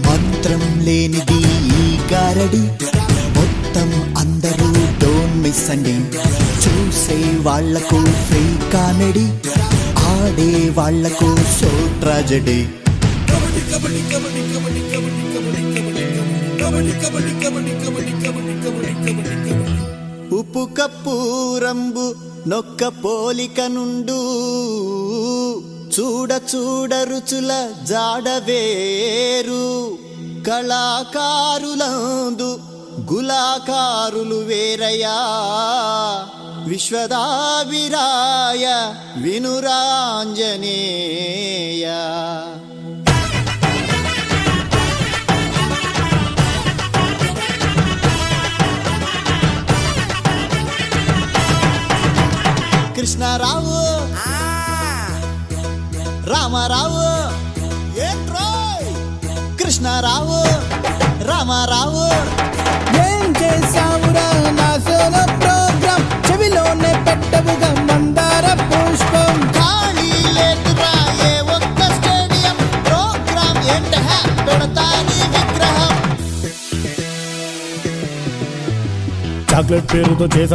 మంత్రం లేనిది ఈ గారడి, మొత్తం అందరూ డోంట్ మిస్ అండి. చూసే వాళ్లకు ఫ్రీ కామెడీ, ఆడే వాళ్లకు సో ట్రాజెడీ. ఉప్పు కప్పు రంబు నొక్క పోలిక నుండు, చూడ చూడ రుచుల జాడవేరు. కళాకారులందు గులాకారులు వేరయా, విశ్వదావిరాయ వినురాంజనేయ. కృష్ణారావు రామారావు ఏంట్రోయ్, కృష్ణారావు రామారావు ఏం చేసావురా నా సోలో ప్రోగ్రామ్, చెవిలోనే పెట్టవుగా మందార పుష్పం. ఖాళీ లేదురా ఏ ఒక్క స్టేడియం, ప్రోగ్రామ్ ఏంట పెడతాని విగ్రహం. చాక్లెట్ పేరుతో చేసావు